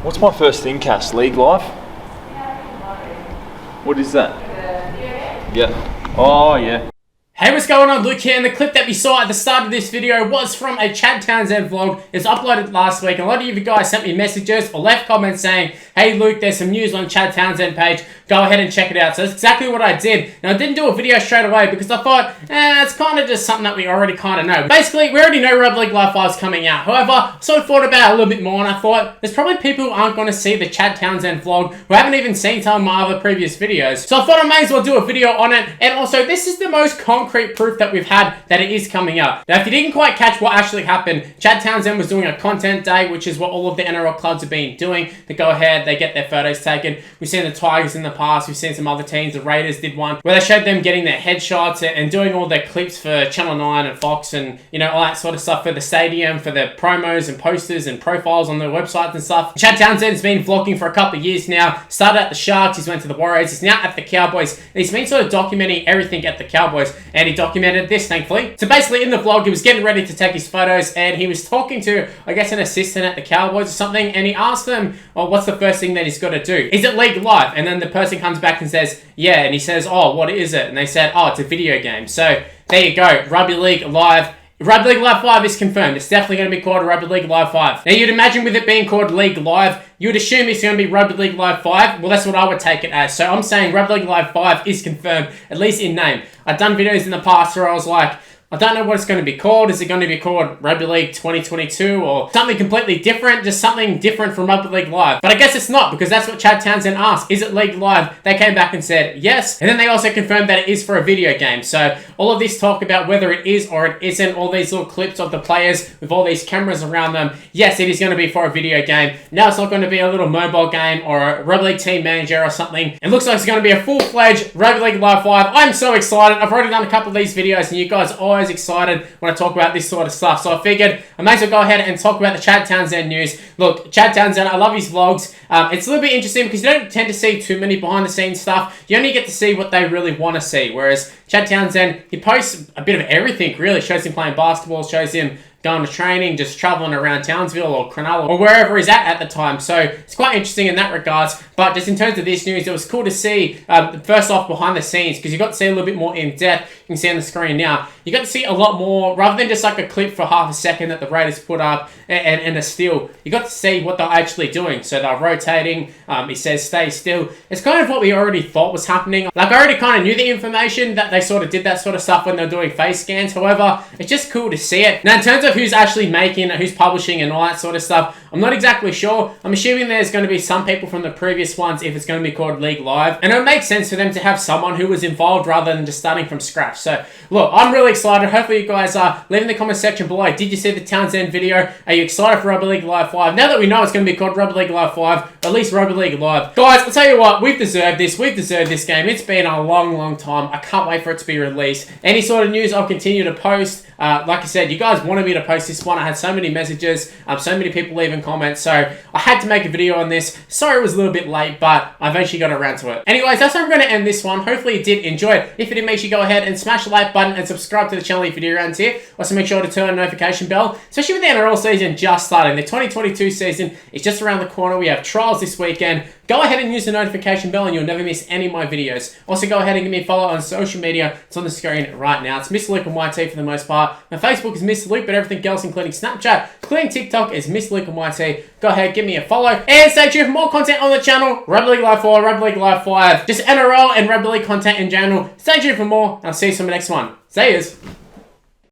What's my first thing, Cass? League Live? What is that? Yeah. Oh, yeah. Hey, what's going on? Luke here, and the clip that we saw at the start of this video was from a Chad Townsend vlog. It was uploaded last week, and a lot of you guys sent me messages or left comments saying, hey Luke, there's some news on Chad Townsend page, go ahead and check it out. So that's exactly what I did. Now, I didn't do a video straight away because I thought, it's kind of just something that we already kind of know. Basically, we already know Rugby League Live 5 is coming out. However, I sort of thought about it a little bit more, and I thought, there's probably people who aren't going to see the Chad Townsend vlog who haven't even seen some of my other previous videos. So I thought I may as well do a video on it, and also, this is the most concrete proof that we've had that it is coming out. Now, if you didn't quite catch what actually happened, Chad Townsend was doing a content day, which is what all of the NRL clubs have been doing. They go ahead, they get their photos taken. We've seen the Tigers in the past, we've seen some other teams, the Raiders did one, where they showed them getting their headshots and doing all their clips for Channel 9 and Fox and, you know, all that sort of stuff for the stadium, for their promos and posters and profiles on their websites and stuff. Chad Townsend's been vlogging for a couple of years now, started at the Sharks, he's went to the Warriors, he's now at the Cowboys, and he's been sort of documenting everything at the Cowboys, and he documented this, thankfully. So basically, in the vlog, he was getting ready to take his photos, and he was talking to, I guess, an assistant at the Cowboys or something, and he asked them, well, what's the first thing that he's got to do? Is it League Live? And then the person comes back and says, yeah, and he says, oh, what is it? And they said, oh, it's a video game. So there you go, Rugby League Live. Rugby League Live 5 is confirmed. It's definitely going to be called Rugby League Live 5. Now, you'd imagine with it being called League Live, you would assume it's going to be Rugby League Live 5. Well, that's what I would take it as. So I'm saying Rugby League Live 5 is confirmed, at least in name. I've done videos in the past where I was like, I don't know what it's going to be called. Is it going to be called Rugby League 2022 or something completely different? Just something different from Rugby League Live. But I guess it's not, because that's what Chad Townsend asked. Is it League Live? They came back and said yes. And then they also confirmed that it is for a video game. So all of this talk about whether it is or it isn't, all these little clips of the players with all these cameras around them, yes, it is going to be for a video game. Now it's not going to be a little mobile game or a Rugby League team manager or something. It looks like it's going to be a full-fledged Rugby League Live 5. I'm so excited. I've already done a couple of these videos, and you guys are always excited when I talk about this sort of stuff. So I figured I may as well go ahead and talk about the Chad Townsend news. Look, Chad Townsend, I love his vlogs. It's a little bit interesting because you don't tend to see too many behind the scenes stuff. You only get to see what they really want to see. Whereas Chad Townsend, he posts a bit of everything, really. Shows him playing basketball, shows him going to training, just traveling around Townsville or Cronulla or wherever he's at the time. So it's quite interesting in that regards. But just in terms of this news, it was cool to see, first off, behind the scenes, because you got to see a little bit more in depth. You can see on the screen now. You got to see a lot more, rather than just like a clip for half a second that the Raiders put up and a still. You got to see what they're actually doing. So they're rotating. It says stay still. It's kind of what we already thought was happening. Like, I already kind of knew the information that they sort of did that sort of stuff when they're doing face scans. However, it's just cool to see it. Now, in terms of who's actually making it, who's publishing and all that sort of stuff, I'm not exactly sure. I'm assuming there's going to be some people from the previous ones if it's going to be called League Live. And it would make sense for them to have someone who was involved rather than just starting from scratch. So, look, I'm really excited. Hopefully you guys are. Leave in the comment section below. Did you see the Townsend video? Are you excited for Rugby League Live 5? Now that we know it's going to be called Rugby League Live 5, or at least Rugby League Live. Guys, I'll tell you what, we've deserved this. We've deserved this game. It's been a long, long time. I can't wait for it to be released. Any sort of news, I'll continue to post. Like I said, you guys wanted me to post this one. I had so many messages, so many people leaving comments, so I had to make a video on this. Sorry it was a little bit late, but I eventually got around to it. Anyways, that's how I'm going to end this one. Hopefully you did enjoy it. If you did, make sure you go ahead and smash the like button and subscribe to the channel if you're new around here. Also, make sure to turn on the notification bell, especially with the NRL season just starting. The 2022 season is just around the corner. We have trials this weekend. Go ahead and use the notification bell and you'll never miss any of my videos. Also, go ahead and give me a follow on social media. It's on the screen right now. It's Mr. Luke and YT for the most part. My Facebook is Mr. Luke, but everything else, including Snapchat, including TikTok, is Mr. Luke and YT. Go ahead, give me a follow. And stay tuned for more content on the channel. Rugby League Live 4, Rugby League Live 5, just NRL and Rugby League content in general. Stay tuned for more, and I'll see you in the next one. See yous.